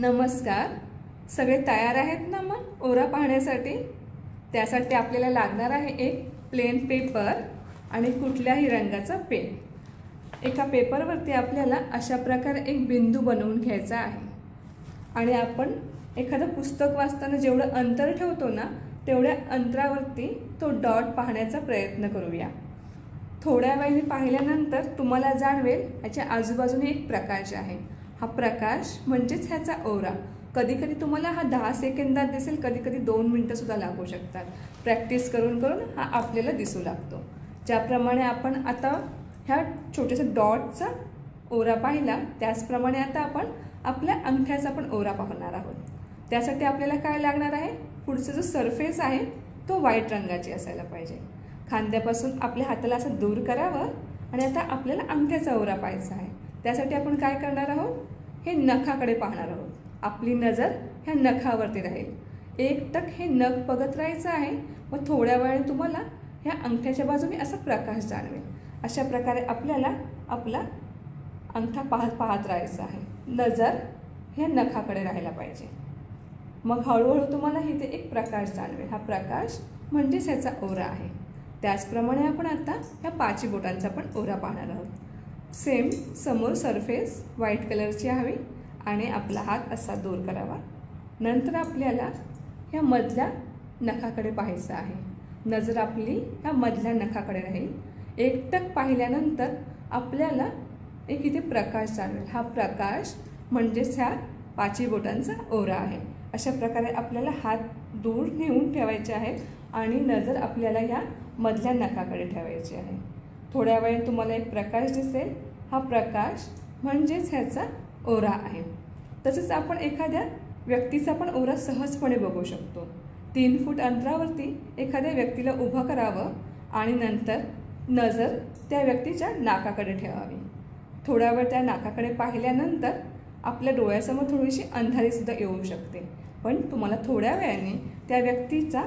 नमस्कार. सगळे तयार आहेत ना मग ओरा पाहण्यासाठी? त्यासाठी आपल्याला लागणार आहे एक प्लेन पेपर आणि कुठल्याही रंगाचा पेन. एका पेपरवरती आपल्याला अशा प्रकारे एक बिंदू बनवून घ्यायचा आहे आणि आपण एखादं पुस्तक वाचताना जेवढं अंतर ठेवतो ना तेवढ्या अंतरावरती तो डॉट पाहण्याचा प्रयत्न करूया. थोड्या वेळाने पाहिल्यानंतर तुम्हाला जाणवेल याच्या आजूबाजूने एक प्रकाश आहे. हा प्रकाश म्हणजेच ह्याचा ओरा. कधी कधी तुम्हाला हा 10 सेकंदात दिसेल, कधी कधी 2 मिनिटं सुद्धा लागू शकतात. प्रॅक्टिस करून करून हा आपल्याला दिसू लागतो. ज्याप्रमाणे आपण आता ह्या छोट्याशा डॉटचा ओरा पाहिला त्याचप्रमाणे आता आपण आपल्या अंगठ्याचा पण ओरा पाहणार आहोत. त्यासाठी आपल्याला काय लागणार आहे? पुढचा जो सरफेस आहे तो व्हाईट रंगाची असायला पाहिजे. खांद्यापासून आपल्या हाताला असं दूर करावं आणि आता आपल्याला अंगठ्याचा ओरा पाहायचा आहे. त्यासाठी आपण काय करणार आहोत? हे नखाकडे पाहणार आहोत. आपली नजर ह्या नखावरती राहील. एकटक हे नख बघत राहायचं आहे व थोड्या वेळाने तुम्हाला ह्या अंगठ्याच्या बाजूने असा प्रकाश जाणवेल. अशा प्रकारे आपल्याला आपला अंगठा पाहत राहायचा आहे. नजर ह्या नखाकडे राहायला पाहिजे. मग हळूहळू तुम्हाला इथे एक प्रकाश जाणवेल. हा प्रकाश म्हणजेच ह्याचा ओरा आहे. त्याचप्रमाणे आपण आता ह्या पाची बोटांचा पण ओरा पाहणार आहोत. सेम समोर सरफेस व्हाईट कलरची हवी आणि आपला हात असा दूर करावा. नंतर आपल्याला ह्या मधल्या नखाकडे पाहायचं आहे. नजर आपली ह्या मधल्या नखाकडे राहील. एकटक पाहिल्यानंतर आपल्याला एक इथे प्रकाश जाणवेल. हा प्रकाश म्हणजेच ह्या पाची बोटांचा ओरा आहे. अशा प्रकारे आपल्याला हात दूर नेऊन ठेवायचे आहेत आणि नजर आपल्याला ह्या मधल्या नखाकडे ठेवायची आहे. थोड्या वेळ तुम्हाला एक प्रकाश दिसेल. हा प्रकाश म्हणजेच ह्याचा ओरा आहे. तसेच आपण एखाद्या व्यक्तीचा पण ओरा सहजपणे बघू शकतो. 3 फूट अंतरावरती एखाद्या व्यक्तीला उभं करावं आणि नंतर नजर त्या व्यक्तीच्या नाकाकडे ठेवावी. थोडा वेळ त्या नाकाकडे पाहिल्यानंतर आपल्या डोळ्यासमोर थोडीशी अंधारीसुद्धा येऊ शकते. पण तुम्हाला थोड्या वेळाने त्या व्यक्तीचा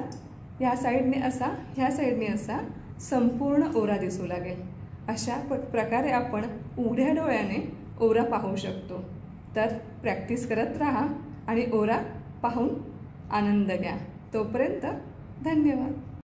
ह्या साईडने असा ह्या साईडने असा संपूर्ण ओरा दिसू लागेल. अशा प्रकारे आपण उघड्या डोळ्याने ओरा पाहू शकतो. तर प्रॅक्टिस करत राहा आणि ओरा पाहून आनंद घ्या. तोपर्यंत धन्यवाद.